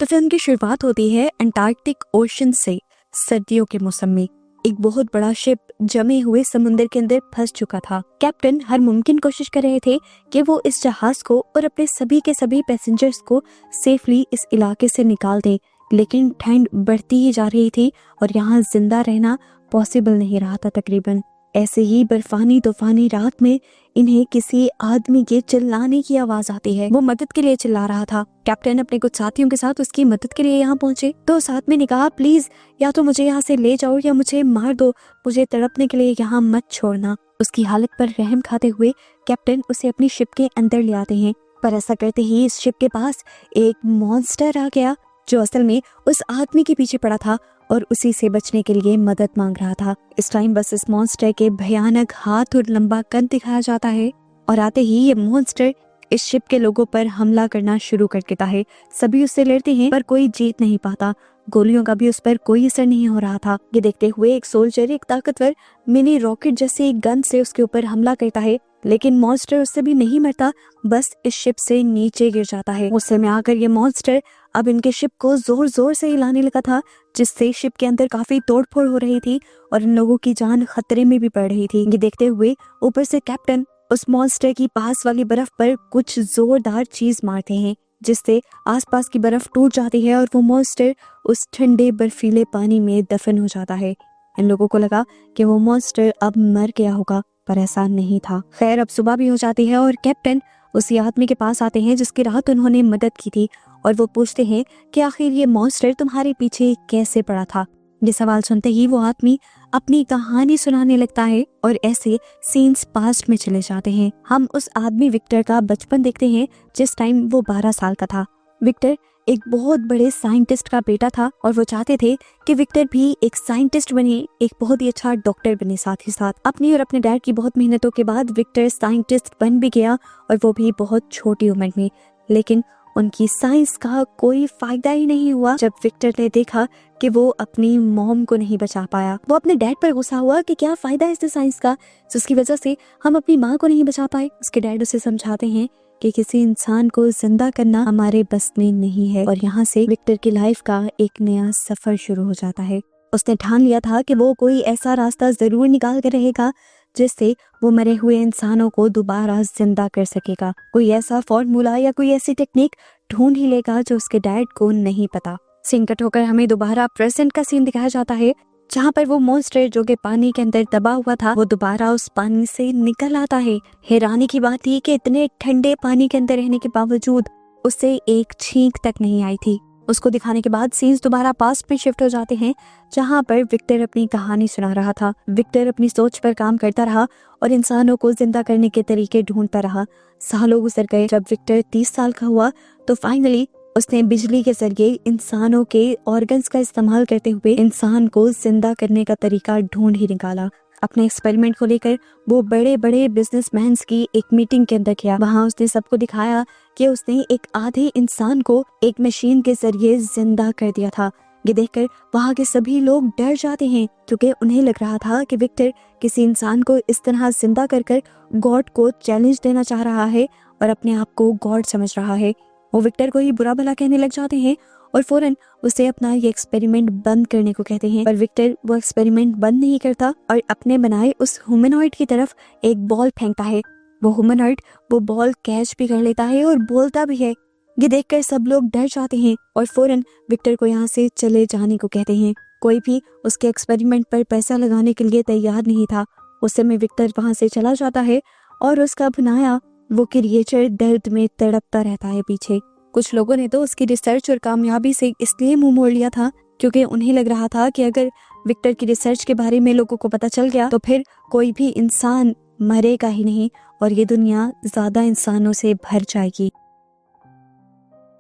तो फिल्म की शुरुआत होती है अंटार्कटिक ओशन से। सर्दियों के मौसम में एक बहुत बड़ा शिप जमे हुए समुद्र के अंदर फंस चुका था। कैप्टन हर मुमकिन कोशिश कर रहे थे कि वो इस जहाज को और अपने सभी के सभी पैसेंजर्स को सेफली इस इलाके से निकाल दे, लेकिन ठंड बढ़ती ही जा रही थी और यहाँ जिंदा रहना पॉसिबल नहीं रहा था। तकरीबन ऐसे ही बर्फानी तूफानी रात में इन्हें किसी आदमी के चिल्लाने की आवाज आती है। वो मदद के लिए चिल्ला रहा था। कैप्टन अपने कुछ साथियों के साथ उसकी मदद के लिए यहाँ पहुंचे तो उस आदमी ने कहा, प्लीज या तो मुझे यहाँ से ले जाओ या मुझे मार दो, मुझे तड़पने के लिए यहाँ मत छोड़ना। उसकी हालत पर रहम खाते हुए कैप्टन उसे अपनी शिप के अंदर ले आते हैं, पर ऐसा करते ही इस शिप के पास एक मॉन्स्टर आ गया जो असल में उस आदमी के पीछे पड़ा था और उसी से बचने के लिए मदद मांग रहा था। इस टाइम बस इस मॉन्स्टर के भयानक हाथ और लंबा कद दिखाया जाता है और आते ही ये मॉन्स्टर इस शिप के लोगों पर हमला करना शुरू कर देता है। सभी उससे लड़ते हैं पर कोई जीत नहीं पाता। गोलियों का भी उस पर कोई असर नहीं हो रहा था। ये देखते हुए एक सोल्जर एक ताकतवर मिनी रॉकेट जैसे एक गन से उसके ऊपर हमला करता है, लेकिन मॉन्स्टर उससे भी नहीं मरता, बस इस शिप से नीचे गिर जाता है। उस समय आकर ये मॉन्स्टर अब इनके शिप को जोर जोर से हिलाने लगा था, जिससे शिप के अंदर काफी तोड़फोड़ हो रही थी और इन लोगों की जान खतरे में भी पड़ रही थी। ये देखते हुए ऊपर से कैप्टन उस मॉन्स्टर की पास वाली बर्फ पर कुछ जोरदार चीज मारते हैं, जिससे आसपास की बर्फ टूट जाती है और वो मॉन्स्टर उस ठंडे बर्फीले पानी में दफन हो जाता है। इन लोगों को लगा कि वो मॉन्स्टर अब मर गया होगा, पर ऐसा नहीं था। खैर अब सुबह भी हो जाती है और कैप्टन उसी आदमी के पास आते हैं जिसकी रात उन्होंने मदद की थी और वो पूछते हैं कि आखिर ये मॉन्स्टर तुम्हारे पीछे कैसे पड़ा था। ये सवाल सुनते ही वो आदमी अपनी कहानी सुनाने लगता है और ऐसे सीन्स पास्ट में चले जाते हैं। हम उस आदमी विक्टर का बचपन देखते हैं जिस टाइम वो 12 साल का था। विक्टर एक बहुत बड़े साइंटिस्ट का बेटा था और वो चाहते थे कि विक्टर भी एक साइंटिस्ट बने, एक बहुत ही अच्छा डॉक्टर बने। साथ ही साथ अपनी और अपने डैड की बहुत मेहनतों के बाद विक्टर साइंटिस्ट बन भी गया और वो भी बहुत छोटी उम्र में। लेकिन उनकी साइंस का कोई फायदा ही नहीं हुआ जब विक्टर ने देखा कि वो अपनी मॉम को नहीं बचा पाया। वो अपने डैड पर गुस्सा हुआ कि क्या फायदा है इस साइंस का, जिसकी वजह से हम अपनी माँ को नहीं बचा पाए। उसके डैड उसे समझाते हैं कि किसी इंसान को जिंदा करना हमारे बस में नहीं है और यहाँ से विक्टर की लाइफ का एक नया सफर शुरू हो जाता है। उसने ठान लिया था कि वो कोई ऐसा रास्ता जरूर निकाल कर रहेगा जिससे वो मरे हुए इंसानों को दोबारा जिंदा कर सकेगा। कोई ऐसा फॉर्मूला या कोई ऐसी टेक्निक ढूंढ ही लेगा जो उसके डैड को नहीं पता। सीन कट होकर हमें दोबारा प्रेजेंट का सीन दिखाया जाता है, जहाँ पर वो मॉन्स्टर जो कि पानी के अंदर दबा हुआ था वो दोबारा उस पानी से निकल आता है। हैरानी की बात थी कि इतने ठंडे पानी के अंदर रहने के बावजूद उससे एक छींक तक नहीं आई थी। उसको दिखाने के बाद सीन्स दोबारा पास्ट में शिफ्ट हो जाते हैं, जहाँ पर विक्टर अपनी कहानी सुना रहा था। विक्टर अपनी सोच पर काम करता रहा और इंसानों को जिंदा करने के तरीके ढूंढता रहा। सालों गुजर गए। जब विक्टर 30 साल का हुआ तो फाइनली उसने बिजली के जरिए इंसानों के ऑर्गन्स का इस्तेमाल करते हुए इंसान को जिंदा करने का तरीका ढूंढ ही निकाला। अपने एक्सपेरिमेंट को लेकर वो बड़े बड़े बिजनेसमैन की एक मीटिंग के अंदर गया। वहाँ उसने सबको दिखाया कि उसने एक आधे इंसान को एक मशीन के जरिए जिंदा कर दिया था। ये देखकर वहाँ के सभी लोग डर जाते हैं क्योंकि उन्हें लग रहा था कि विक्टर किसी इंसान को इस तरह जिंदा कर गॉड को चैलेंज देना चाह रहा है और अपने आप को गॉड समझ रहा है। वो विक्टर को ही बुरा भला कहने लग जाते हैं और फौरन उसे अपना ये एक्सपेरिमेंट बंद करने को कहते हैं। पर विक्टर वो एक्सपेरिमेंट बंद नहीं करता और अपने बनाए उस ह्यूमनॉइड की तरफ एक बॉल फेंकता है। वो ह्यूमनॉइड वो बॉल कैच भी कर लेता है और बोलता भी है। ये देखकर सब लोग डर जाते हैं और फौरन विक्टर को यहाँ से चले जाने को कहते हैं। कोई भी उसके एक्सपेरिमेंट पर पैसा लगाने के लिए तैयार नहीं था। उस समय विक्टर वहाँ से चला जाता है और उसका बनाया वो क्रिएचर दर्द में तड़पता रहता है पीछे। कुछ लोगों ने तो उसकी रिसर्च और कामयाबी से इसलिए मुंह मोड़ लिया था क्योंकि उन्हें लग रहा था कि अगर विक्टर की रिसर्च के बारे में लोगों को पता चल गया तो फिर कोई भी इंसान मरेगा ही नहीं और ये दुनिया ज्यादा इंसानों से भर जाएगी।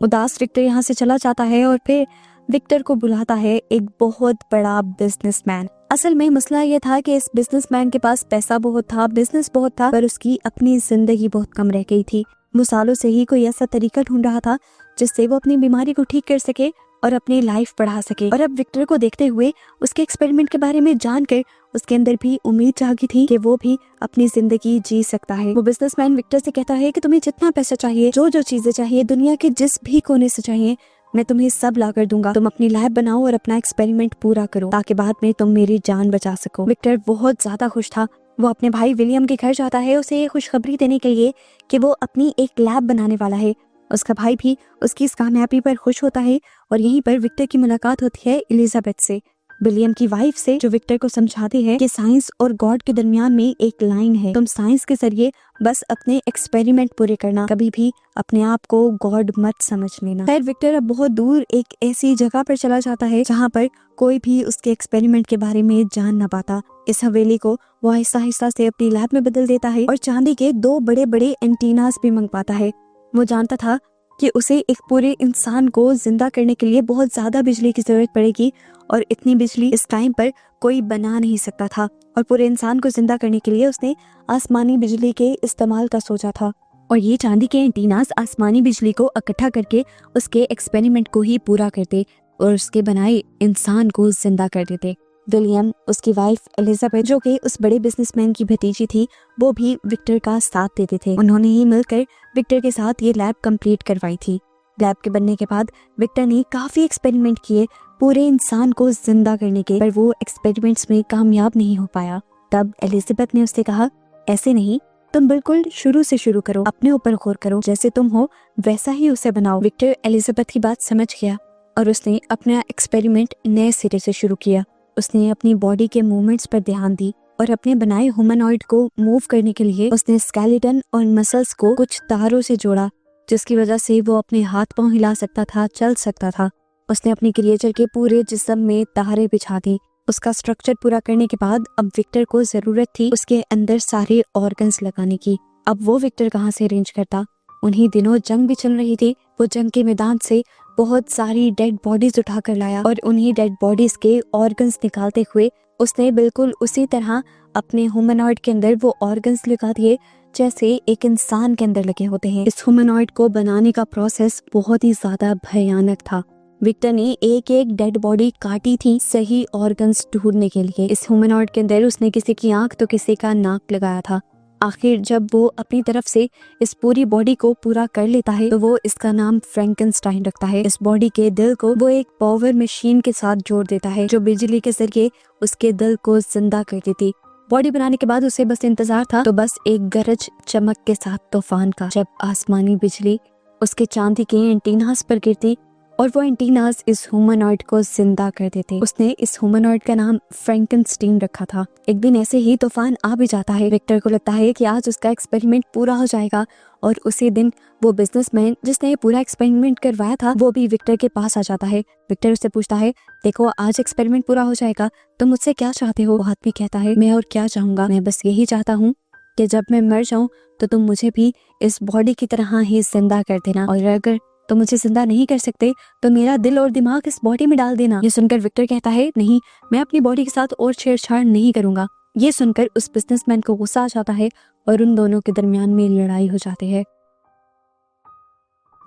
उदास विक्टर यहाँ से चला जाता है और फिर विक्टर को बुलाता है एक बहुत बड़ा बिजनेसमैन। असल में मसला ये था कि इस बिजनेसमैन के पास पैसा बहुत था, बिजनेस बहुत था, पर उसकी अपनी जिंदगी बहुत कम रह गई थी। वो सालों से ही कोई ऐसा तरीका ढूंढ रहा था जिससे वो अपनी बीमारी को ठीक कर सके और अपनी लाइफ बढ़ा सके। और अब विक्टर को देखते हुए उसके एक्सपेरिमेंट के बारे में जानकर उसके अंदर भी उम्मीद जागी थी कि वो भी अपनी जिंदगी जी सकता है। वो बिजनेसमैन विक्टर से कहता है कि तुम्हें जितना पैसा चाहिए, जो जो चीजें चाहिए, दुनिया के जिस भी कोने से चाहिए, मैं तुम्हें सब ला कर दूंगा, तुम अपनी लैब बनाओ और अपना एक्सपेरिमेंट पूरा करो ताकि बाद में तुम मेरी जान बचा सको। विक्टर बहुत ज्यादा खुश था। वो अपने भाई विलियम के घर जाता है उसे ये खुशखबरी देने के लिए कि वो अपनी एक लैब बनाने वाला है। उसका भाई भी उसकी इस कामयाबी पर खुश होता है और यहीं पर विक्टर की मुलाकात होती है एलिजाबेथ से, विलियम की वाइफ से, जो विक्टर को समझाती है कि साइंस और गॉड के दरमियान में एक लाइन है, तुम साइंस के जरिए बस अपने एक्सपेरिमेंट पूरे करना, कभी भी अपने आप को गॉड मत समझ लेना। खैर विक्टर अब बहुत दूर एक ऐसी जगह पर चला जाता है जहाँ पर कोई भी उसके एक्सपेरिमेंट के बारे में जान ना पाता। इस हवेली को वो आहिस्ता आहिस्ता से अपनी लैब में बदल देता है और चांदी के 2 बड़े बड़े एंटीनास भी मंगवाता है। वो जानता था कि उसे एक पूरे इंसान को जिंदा करने के लिए बहुत ज्यादा बिजली की जरूरत पड़ेगी और इतनी बिजली इस टाइम पर कोई बना नहीं सकता था, और पूरे इंसान को जिंदा करने के लिए उसने आसमानी बिजली के इस्तेमाल का सोचा था। और ये चांदी के एंटीनास आसमानी बिजली को इकट्ठा करके उसके एक्सपेरिमेंट को ही पूरा करते और उसके बनाए इंसान को जिंदा कर देते। विलियम, उसकी वाइफ एलिजाबेथ, जो कि उस बड़े बिजनेसमैन की भतीजी थी, वो भी विक्टर का साथ देते थे। उन्होंने ही मिलकर विक्टर के साथ ये लैब कंप्लीट करवाई थी। लैब के बनने के बाद विक्टर ने काफी एक्सपेरिमेंट किए पूरे इंसान को जिंदा करने के, पर वो एक्सपेरिमेंट्स में कामयाब नहीं हो पाया। तब एलिजाबेथ ने उससे कहा, ऐसे नहीं, तुम बिल्कुल शुरू से शुरू करो, अपने ऊपर गौर करो, जैसे तुम हो वैसा ही उसे बनाओ। विक्टर एलिजाबेथ की बात समझ गया और उसने अपना एक्सपेरिमेंट नए सिरे से शुरू किया। उसने अपनी बॉडी के मूवमेंट्स पर ध्यान दी और अपने बनाए ह्यूमनॉइड को मूव करने के लिए उसने स्केलेटन और मसल्स को कुछ तारों से जोड़ा, जिसकी वजह से वो अपने हाथ पांव हिला सकता था, चल सकता था। उसने अपनी क्रिएचर के पूरे जिस्म में तारे बिछा दी। उसका स्ट्रक्चर पूरा करने के बाद अब विक्टर को जरूरत थी उसके अंदर सारे ऑर्गन्स लगाने की। अब वो विक्टर कहाँ से अरेंज करता? उन्हीं दिनों जंग भी चल रही थी। वो जंग के मैदान से बहुत सारी डेड बॉडीज उठा कर लाया और उन्हीं डेड बॉडीज के ऑर्गन्स निकालते हुए उसने बिल्कुल उसी तरह अपने ह्यूमनॉइड के अंदर वो ऑर्गन्स लगा दिए जैसे एक इंसान के अंदर लगे होते हैं। इस ह्यूमनॉइड को बनाने का प्रोसेस बहुत ही ज्यादा भयानक था। विक्टर ने एक एक डेड बॉडी काटी थी सही ऑर्गन्स ढूंढने के लिए। इस ह्यूमनॉइड के अंदर उसने किसी की आंख तो किसी का नाक लगाया था। आखिर जब वो अपनी तरफ से इस पूरी बॉडी को पूरा कर लेता है तो वो इसका नाम फ्रैंकेनस्टाइन रखता है। इस बॉडी के दिल को वो एक पावर मशीन के साथ जोड़ देता है जो बिजली के जरिए उसके दिल को जिंदा कर देती। बॉडी बनाने के बाद उसे बस इंतजार था तो बस एक गरज चमक के साथ तूफान का, जब आसमानी बिजली उसके चांदी के एंटीनास पर गिरती और वो एंटीनास इस ह्यूमनॉइड को जिंदा कर देते। उसने इस ह्यूमनॉइड का नाम फ्रैंकेनस्टाइन रखा था। एक दिन ऐसे ही तूफान आ भी जाता है। विक्टर को लगता है कि आज उसका एक्सपेरिमेंट पूरा हो जाएगा और उसी दिन वो बिजनेसमैन जिसने ये पूरा एक्सपेरिमेंट करवाया था वो भी विक्टर के पास आ जाता है। विक्टर उससे पूछता है, देखो आज एक्सपेरिमेंट पूरा हो जाएगा, तुम मुझसे क्या चाहते हो? वो आदमी कहता है, मैं और क्या चाहूंगा, मैं बस यही चाहता हूँ कि जब मैं मर जाऊं तो तुम मुझे भी इस बॉडी की तरह ही जिंदा कर देना, और अगर तो मुझे जिंदा नहीं कर सकते तो मेरा दिल और दिमाग इस बॉडी में डाल देना। ये सुनकर विक्टर कहता है, नहीं, मैं अपनी बॉडी के साथ और छेड़छाड़ नहीं करूंगा। ये सुनकर उस बिजनेसमैन को गुस्सा आ जाता है और उन दोनों के दरमियान में लड़ाई हो जाती है।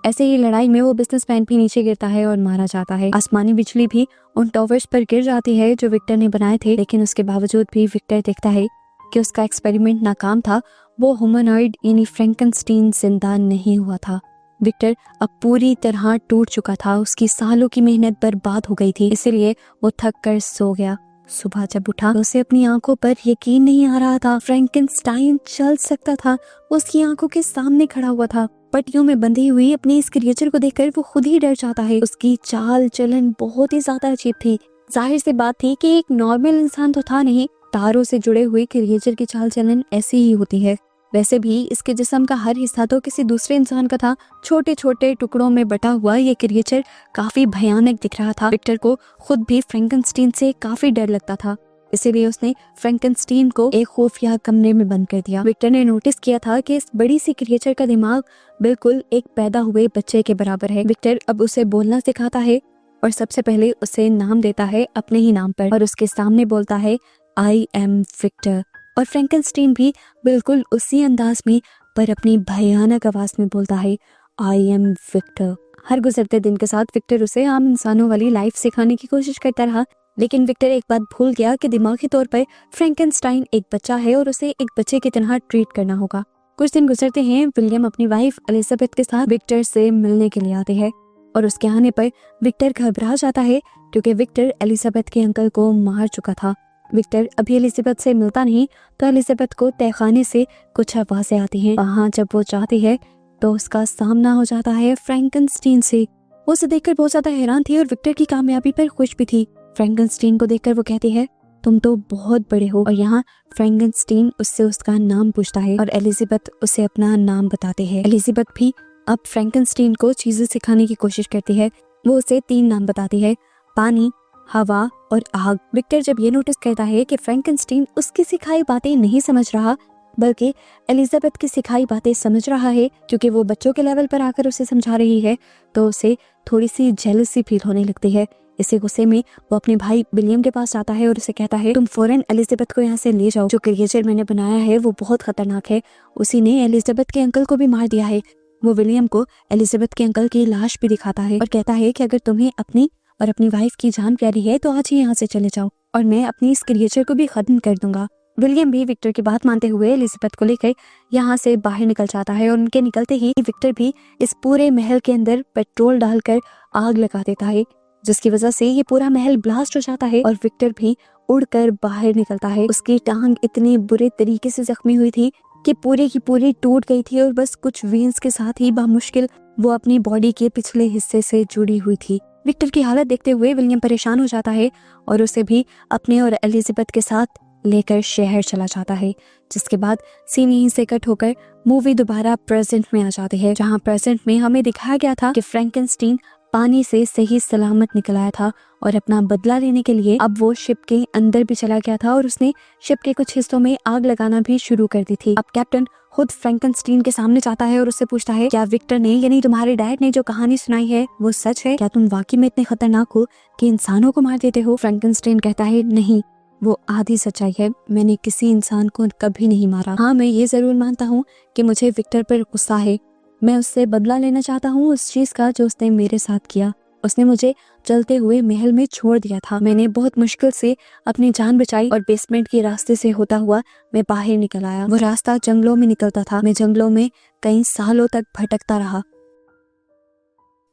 ऐसे ही लड़ाई में वो बिजनेसमैन भी नीचे गिरता है और मारा जाता है। आसमानी बिजली भी उन टॉवर्स पर गिर जाती है जो विक्टर ने बनाए थे, लेकिन उसके बावजूद भी विक्टर देखता है कि उसका एक्सपेरिमेंट नाकाम था। वो ह्यूमनॉइड यानी फ्रैंकेनस्टाइन जिंदा नहीं हुआ था। विक्टर अब पूरी तरह टूट चुका था। उसकी सालों की मेहनत बर्बाद हो गई थी, इसलिए वो थक कर सो गया। सुबह जब उठा तो उसे अपनी आंखों पर यकीन नहीं आ रहा था। फ्रैंकेनस्टाइन चल सकता था, वो उसकी आंखों के सामने खड़ा हुआ था। पट्टियों में बंधी हुई अपनी इस क्रिएचर को देखकर वो खुद ही डर जाता है। उसकी चाल चलन बहुत ही ज्यादा अजीब थी। जाहिर सी बात थी कि एक नॉर्मल इंसान तो था नहीं। तारों से जुड़े हुए क्रिएचर की चाल चलन ऐसी ही होती है। वैसे भी इसके जिस्म का हर हिस्सा तो किसी दूसरे इंसान का था। छोटे छोटे टुकड़ों में बटा हुआ ये क्रिएचर काफी भयानक दिख रहा था। विक्टर को खुद भी फ्रैंकेनस्टाइन से काफी डर लगता था, इसीलिए उसने फ्रैंकेनस्टाइन को एक खुफिया कमरे में बंद कर दिया। विक्टर ने नोटिस किया था कि इस बड़ी सी क्रिएचर का दिमाग बिल्कुल एक पैदा हुए बच्चे के बराबर है। विक्टर अब उसे बोलना सिखाता है और सबसे पहले उसे नाम देता है अपने ही नाम पर और उसके सामने बोलता है, आई एम विक्टर। और फ्रैंकेनस्टाइन भी बिल्कुल उसी अंदाज में पर अपनी भयानक आवाज में बोलता है, आई एम विक्टर। हर गुजरते दिन के साथ विक्टर उसे आम इंसानों वाली लाइफ सिखाने की कोशिश करता रहा, लेकिन विक्टर एक बात भूल गया कि दिमागी तौर पर फ्रैंकेनस्टाइन एक बच्चा है और उसे एक बच्चे की तरह ट्रीट करना होगा। कुछ दिन गुजरते हैं। विलियम अपनी वाइफ एलिजाबेथ के साथ विक्टर से मिलने के लिए आते हैं। और उसके आने पर विक्टर घबरा जाता है क्योंकि विक्टर एलिजाबेथ के अंकल को मार चुका था। विक्टर अभी एलिजाबेथ से मिलता नहीं तो एलिजाबेथ को तहखाने से कुछ आवाजें आती हैं। वहाँ जब वो जाती है तो उसका सामना हो जाता है फ्रैंकनस्टीन से। वो उसे देखकर बहुत ज्यादा हैरान थी और विक्टर की कामयाबी पर खुश भी थी। फ्रैंकनस्टीन को देखकर वो कहती है, तुम तो बहुत बड़े हो। और यहाँ फ्रैंकनस्टीन उससे उसका नाम पूछता है और एलिजाबेथ उसे अपना नाम बताती है। एलिजाबेथ भी अब फ्रैंकनस्टीन को चीजें सिखाने की कोशिश करती है। वो उसे 3 नाम बताती है, पानी, हवा और आग। विक्टर जब ये नोटिस करता है कि फ्रैंकनस्टीन उसकी सिखाई बातें नहीं समझ रहा बल्कि एलिजाबेथ की सिखाई बातें समझ रहा है क्योंकि वो बच्चों के लेवल पर आकर उसे समझा रही है, तो उसे थोड़ी सी जेलसी फील होने लगती है। इसी गुस्से में वो अपने भाई विलियम के पास जाता है और उसे कहता है, तुम फौरन एलिजाबेथ को यहाँ से ले जाओ। जो क्रिएचर मैंने बनाया है वो बहुत खतरनाक है, उसी ने एलिजाबेथ के अंकल को भी मार दिया है। वो विलियम को एलिजाबेथ के अंकल की लाश भी दिखाता है और कहता है कि अगर तुम्हें अपनी और अपनी वाइफ की जान प्यारी है तो आज ही यहाँ से चले जाओ और मैं अपनी इस क्रिएचर को भी खत्म कर दूंगा। विलियम भी विक्टर की बात मानते हुए एलिजाबेथ को लेकर यहाँ से बाहर निकल जाता है और उनके निकलते ही विक्टर भी इस पूरे महल के अंदर पेट्रोल डालकर आग लगा देता है, जिसकी वजह से ये पूरा महल ब्लास्ट हो जाता है और विक्टर भी उड़कर बाहर निकलता है। उसकी टांग इतनी बुरे तरीके से जख्मी हुई थी कि पूरी की पूरी टूट गई थी और बस कुछ वेन्स के साथ ही बामुश्किल वो अपनी बॉडी के पिछले हिस्से से जुड़ी हुई थी। विक्टर की हालत देखते हुए विलियम परेशान हो जाता है और उसे भी अपने और एलिजाबेथ के साथ लेकर शहर चला जाता है। जिसके बाद सीन यहीं से कट होकर मूवी दोबारा प्रेजेंट में आ जाती है, जहां प्रेजेंट में हमें दिखाया गया था कि फ्रैंकनस्टीन पानी से सही सलामत निकल आया था और अपना बदला लेने के लिए अब वो शिप के अंदर भी चला गया था और उसने शिप के कुछ हिस्सों में आग लगाना भी शुरू कर दी थी। अब कैप्टन खुद फ्रैंकनस्टीन के सामने जाता है और उससे पूछता है, क्या विक्टर ने यानी तुम्हारे डैड ने जो कहानी सुनाई है वो सच है? क्या तुम वाकई में इतने खतरनाक हो कि इंसानों को मार देते हो? फ्रैंकनस्टीन कहता है, नहीं, वो आधी सच्चाई है, मैंने किसी इंसान को कभी नहीं मारा। हाँ, मैं ये जरूर मानता हूँ कि मुझे विक्टर पर गुस्सा है। मैं उससे बदला लेना चाहता हूँ उस चीज का जो उसने मेरे साथ किया। उसने मुझे चलते हुए महल में छोड़ दिया था। मैंने बहुत मुश्किल से अपनी जान बचाई और बेसमेंट के रास्ते से होता हुआ मैं बाहर निकल आया। वो रास्ता जंगलों में निकलता था। मैं जंगलों में कई सालों तक भटकता रहा।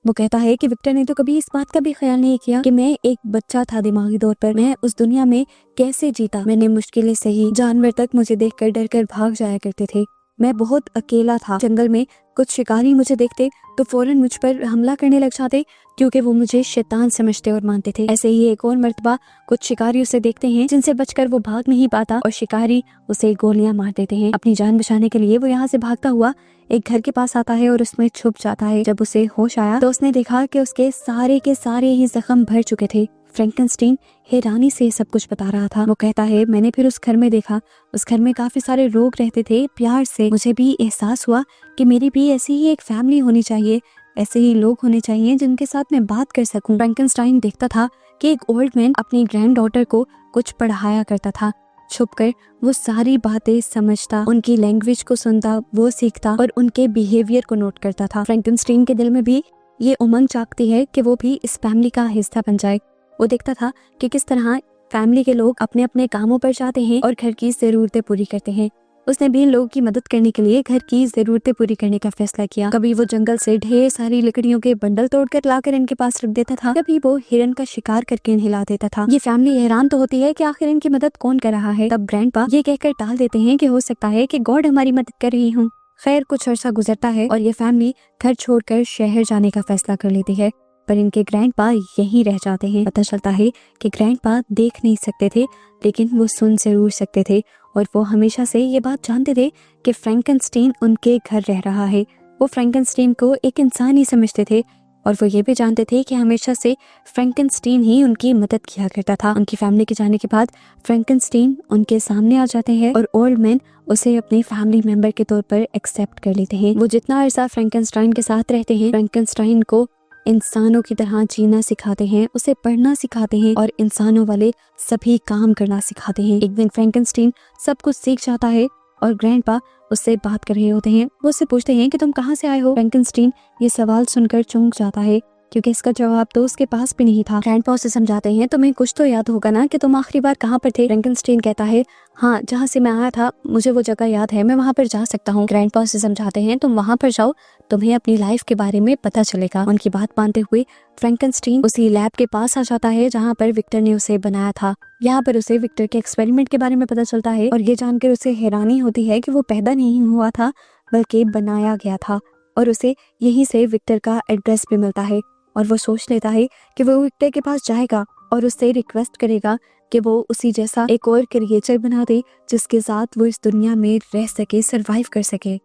वो कहता है कि विक्टर ने तो कभी इस बात का भी ख्याल नहीं किया कि मैं एक बच्चा था दिमागी तौर पर, मैं उस दुनिया में कैसे जीता। मैंने मुश्किलें सही, जानवर तक मुझे देखकर डरकर भाग जाया करते थे। मैं बहुत अकेला था। जंगल में कुछ शिकारी मुझे देखते तो फौरन मुझ पर हमला करने लग जाते क्योंकि वो मुझे शैतान समझते और मानते थे। ऐसे ही एक और मर्तबा कुछ शिकारी उसे देखते हैं जिनसे बचकर वो भाग नहीं पाता और शिकारी उसे गोलियां मार देते हैं। अपनी जान बचाने के लिए वो यहाँ से भागता हुआ एक घर के पास आता है और उसमें छुप जाता है। जब उसे होश आया तो उसने देखा कि उसके सारे के सारे ही जख्म भर चुके थे। फ्रैंकनस्टीन हैरानी से सब कुछ बता रहा था। वो कहता है, मैंने फिर उस घर में देखा, उस घर में काफी सारे लोग रहते थे प्यार से। मुझे भी एहसास हुआ कि मेरी भी ऐसी ही एक फैमिली होनी चाहिए, ऐसे ही लोग होने चाहिए जिनके साथ मैं बात कर सकूं। फ्रैंकनस्टाइन देखता था कि एक ओल्ड मैन अपनी ग्रैंड डॉटर को कुछ पढ़ाया करता था। छुपकर वो सारी बातें समझता, उनकी लैंग्वेज को सुनता, वो सीखता और उनके बिहेवियर को नोट करता था। फ्रैंकनस्टीन के दिल में भी ये उमंग जागती है कि वो भी इस फैमिली का हिस्सा बन जाए। वो देखता था कि किस तरह फैमिली के लोग अपने अपने कामों पर जाते हैं और घर की जरूरतें पूरी करते हैं। उसने भी इन लोगों की मदद करने के लिए घर की जरूरतें पूरी करने का फैसला किया। कभी वो जंगल से ढेर सारी लकड़ियों के बंडल तोड़कर लाकर इनके पास रख देता था, कभी वो हिरन का शिकार करके इन्हें ला देता था। ये फैमिली हैरान तो होती है कि आखिर इनकी मदद कौन कर रहा है। तब ग्रैंडपा ये कहकर टाल देते हैं कि हो सकता है कि गॉड हमारी मदद कर रही हूँ। खैर, कुछ अर्सा गुजरता है और ये फैमिली घर छोड़कर शहर जाने का फैसला कर लेती है, पर इनके ग्रैंडपा यहीं रह जाते हैं। पता चलता है कि ग्रैंडपा देख नहीं सकते थे लेकिन वो सुन जरूर सकते थे और वो हमेशा से ये बात जानते थे कि फ्रैंकनस्टीन उनके घर रह रहा है। वो फ्रैंकनस्टीन को एक इंसान ही समझते थे और वो ये भी जानते थे कि हमेशा से फ्रैंकनस्टीन ही उनकी मदद किया करता था। उनकी फैमिली के जाने के बाद फ्रैंकनस्टीन उनके सामने आ जाते हैं और ओल्ड मैन उसे अपने फैमिली मेंबर के तौर पर एक्सेप्ट कर लेते हैं। वो जितना अरसा फ्रैंकनस्टाइन के साथ रहते हैं, फ्रैंकनस्टाइन को इंसानों की तरह जीना सिखाते हैं, उसे पढ़ना सिखाते हैं और इंसानों वाले सभी काम करना सिखाते हैं। एक दिन फ्रैंकनस्टीन सब कुछ सीख जाता है और ग्रैंडपा उससे बात कर रहे होते हैं। वो उससे पूछते हैं कि तुम कहाँ से आए हो। फ्रैंकनस्टीन ये सवाल सुनकर चौंक जाता है क्योंकि इसका जवाब तो उसके पास भी नहीं था। ग्रैंडपा उसे समझाते हैं, तुम्हें कुछ तो याद होगा ना कि तुम आखिरी बार कहाँ पर थे। फ्रैंकनस्टीन कहता है, हाँ, जहाँ से मैं आया था मुझे वो जगह याद है, मैं वहाँ पर जा सकता हूँ। ग्रैंडपा उसे समझाते हैं, तुम वहाँ पर जाओ, तुम्हें अपनी लाइफ के बारे में पता चलेगा। उनकी बात मानते हुए फ्रैंकनस्टीन उसी लैब के पास आ जाता है जहाँ पर विक्टर ने उसे बनाया था। यहाँ पर उसे विक्टर के एक्सपेरिमेंट के बारे में पता चलता है और ये जानकर उसे हैरानी होती है कि वो पैदा नहीं हुआ था बल्कि बनाया गया था, और उसे यहीं से विक्टर का एड्रेस भी मिलता है। और वो सोच लेता है कि वो विक्टर के पास जाएगा और उससे रिक्वेस्ट करेगा कि वो उसी जैसा एक और क्रिएचर बना दे जिसके साथ वो इस दुनिया में रह सके, सरवाइव कर सके।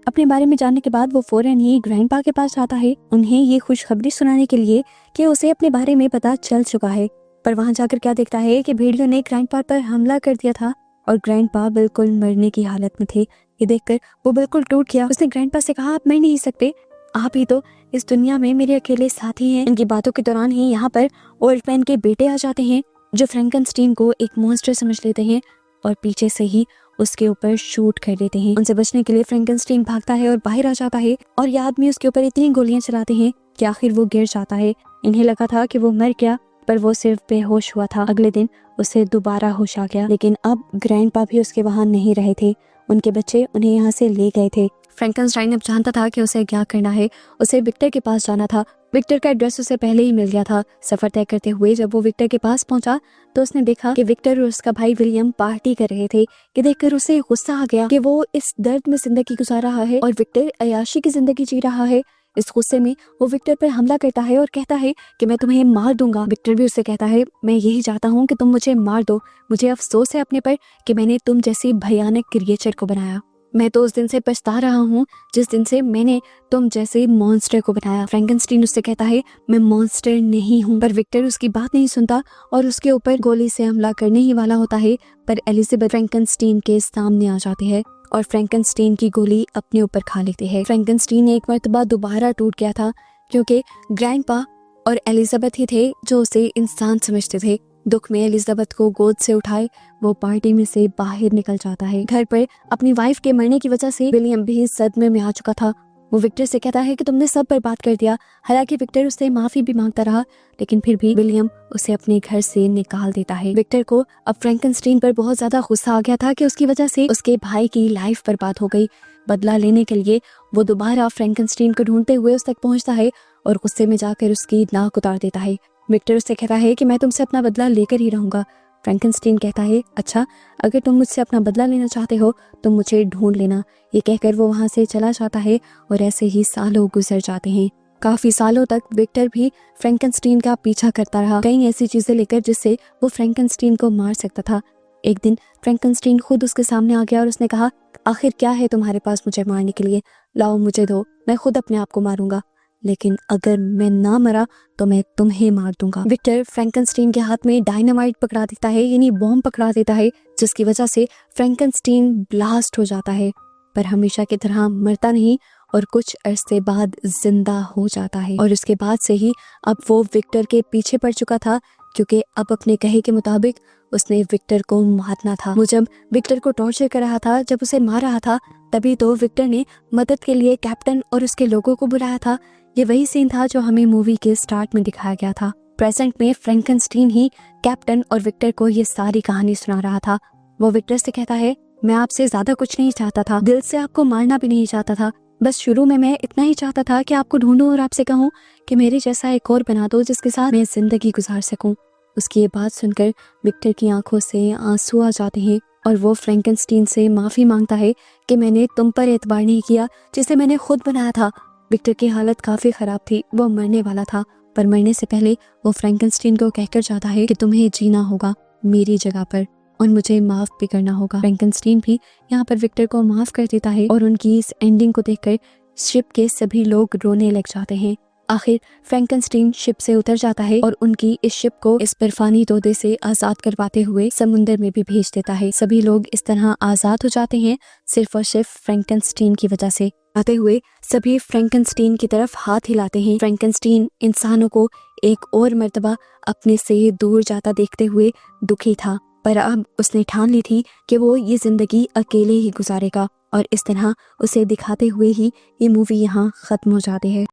अपने बारे में जानने के बाद वो फौरन ही ग्रैंडपा के पास जाता है उन्हें ये खुशखबरी सुनाने के लिए कि उसे अपने बारे में पता चल चुका है। पर वहां जाकर क्या देखता है कि भेड़ियों ने ग्रैंडपा पर हमला कर दिया था और ग्रैंडपा बिल्कुल मरने की हालत में थे। ये देखकर वो बिल्कुल टूट गया। उसने ग्रैंडपा से कहा, आप मर नहीं सकते, आप ही तो इस दुनिया में मेरे अकेले साथी हैं। इनकी बातों के दौरान ही यहाँ पर ओल्ड मैन के बेटे आ जाते हैं जो फ्रैंकनस्टीन को एक मॉन्स्टर समझ लेते हैं और पीछे से ही उसके ऊपर शूट कर देते हैं। उनसे बचने के लिए फ्रैंकनस्टीन भागता है और बाहर आ जाता है और ये आदमी उसके ऊपर इतनी गोलियां चलाते हैं कि आखिर वो गिर जाता है। इन्हें लगा था कि वो मर गया, पर वो सिर्फ बेहोश हुआ था। अगले दिन उसे दोबारा होश आ गया, लेकिन अब ग्रैंडपा भी उसके वहां नहीं रहे थे। उनके बच्चे उन्हें यहाँ से ले गए थे। फ्रैंकनस्टाइन अब जानता था कि उसे क्या करना है। उसे विक्टर के पास जाना था। विक्टर का एड्रेस उसे पहले ही मिल गया था। सफर तय करते हुए जब वो विक्टर के पास पहुंचा तो उसने देखा कि विक्टर और उसका भाई विलियम पार्टी कर रहे थे। ये देखकर उसे गुस्सा आ गया कि वो इस दर्द में जिंदगी गुजार रहा है और विक्टर अय्याशी की जिंदगी जी रहा है। इस गुस्से में वो विक्टर पर हमला करता है और कहता है कि मैं तुम्हें मार दूंगा। विक्टर भी उससे कहता है, मैं यही चाहता हूँ कि तुम मुझे मार दो। मुझे अफसोस है अपने पर कि मैंने तुम जैसी भयानक क्रिएचर को बनाया। मैं तो उस दिन से पछता रहा हूँ जिस दिन से मैंने तुम जैसे मॉन्स्टर को बनाया। फ्रैंकनस्टीन उससे कहता है, मैं मॉन्स्टर नहीं हूँ। पर विक्टर उसकी बात नहीं सुनता और उसके ऊपर गोली से हमला करने ही वाला होता है, पर एलिजाबेथ फ्रैंकनस्टीन के सामने आ जाती है और फ्रैंकनस्टीन की गोली अपने ऊपर खा लेती है। फ्रैंकनस्टीन एक मर्तबा दोबारा टूट गया था क्योंकि ग्रैंडपा और एलिजाबेथ ही थे जो उसे इंसान समझते थे। दुख में एलिजाबेथ को गोद से उठाए वो पार्टी में से बाहर निकल जाता है। घर पर अपनी वाइफ के मरने की वजह से विलियम भी सदमे में आ चुका था। वो विक्टर से कहता है कि तुमने सब बर्बाद कर दिया। हालांकि विक्टर उससे माफी भी मांगता रहा, लेकिन फिर भी विलियम उसे अपने घर से निकाल देता है। विक्टर को अब फ्रैंकनस्टीन पर बहुत ज्यादा गुस्सा आ गया था कि उसकी वजह से उसके भाई की लाइफ बर्बाद हो गई। बदला लेने के लिए वो दोबारा फ्रैंकनस्टीन को ढूंढते हुए उस तक पहुंचता है और गुस्से में जाकर उसकी नाक उतार देता है। विक्टर उससे कहता है कि मैं तुमसे अपना बदला लेकर ही रहूंगा। फ्रैंकनस्टीन कहता है, अच्छा, अगर तुम मुझसे अपना बदला लेना चाहते हो तो मुझे ढूंढ लेना। ये कहकर वो वहां से चला जाता है और ऐसे ही सालों गुजर जाते हैं। काफी सालों तक विक्टर भी फ्रैंकनस्टीन का पीछा करता रहा, कई ऐसी चीजें लेकर जिससे वो फ्रैंकनस्टीन को मार सकता था। एक दिन फ्रैंकनस्टीन खुद उसके सामने आ गया और उसने कहा, आखिर क्या है तुम्हारे पास मुझे मारने के लिए? लाओ मुझे दो, मैं खुद अपने आप को मारूंगा, लेकिन अगर मैं ना मरा तो मैं तुम्हें मार दूंगा। विक्टर फ्रैंकनस्टीन के हाथ में डायनामाइट पकड़ा देता है, यानी बॉम्ब पकड़ा देता है, जिसकी वजह से फ्रैंकनस्टीन ब्लास्ट हो जाता है, पर हमेशा की तरह मरता नहीं और कुछ अरसे बाद जिंदा हो जाता है। और उसके बाद से ही अब वो विक्टर के पीछे पड़ चुका था, क्योंकि अब अपने कहे के मुताबिक उसने विक्टर को मारना था। वो जब विक्टर को टॉर्चर कर रहा था, जब उसे मार रहा था, तभी तो विक्टर ने मदद के लिए कैप्टन और उसके लोगों को बुलाया था। ये वही सीन था जो हमें मूवी के स्टार्ट में दिखाया गया था। प्रेजेंट में फ्रैंकनस्टीन ही कैप्टन और विक्टर को ये सारी कहानी सुना रहा था। वो विक्टर से कहता है, मैं आपसे ज्यादा कुछ नहीं चाहता था, दिल से आपको मारना भी नहीं चाहता था, बस शुरू में मैं इतना ही चाहता था कि आपको ढूंढूं और आपसे कहूं कि मेरे जैसा एक और बना दो जिसके साथ मैं जिंदगी गुजार सकूं। उसकी ये बात सुनकर विक्टर की आंखों से आंसू आ जाते हैं और वो फ्रैंकनस्टीन से माफी मांगता है कि मैंने तुम पर एतबार नहीं किया जिसे मैंने खुद बनाया था। विक्टर की हालत काफी खराब थी, वो मरने वाला था, पर मरने से पहले वो फ्रैंकनस्टीन को कहकर जाता है कि तुम्हें जीना होगा मेरी जगह पर और मुझे माफ भी करना होगा। फ्रैंकनस्टीन भी यहाँ पर विक्टर को माफ कर देता है और उनकी इस एंडिंग को देखकर शिप के सभी लोग रोने लग जाते हैं। आखिर फ्रैंकनस्टीन शिप से उतर जाता है और उनकी इस शिप को इस बर्फानी तोदे से आजाद करवाते हुए समुंदर में भी भेज देता है। सभी लोग इस तरह आजाद हो जाते हैं सिर्फ और सिर्फ फ्रैंकनस्टीन की वजह से। आते हुए सभी फ्रैंकनस्टीन की तरफ हाथ हिलाते हैं। फ्रैंकनस्टीन इंसानों को एक और मर्तबा अपने से दूर जाता देखते हुए दुखी था, पर अब उसने ठान ली थी कि वो ये जिंदगी अकेले ही गुजारेगा और इस तरह उसे दिखाते हुए ही ये मूवी यहाँ खत्म हो जाती है।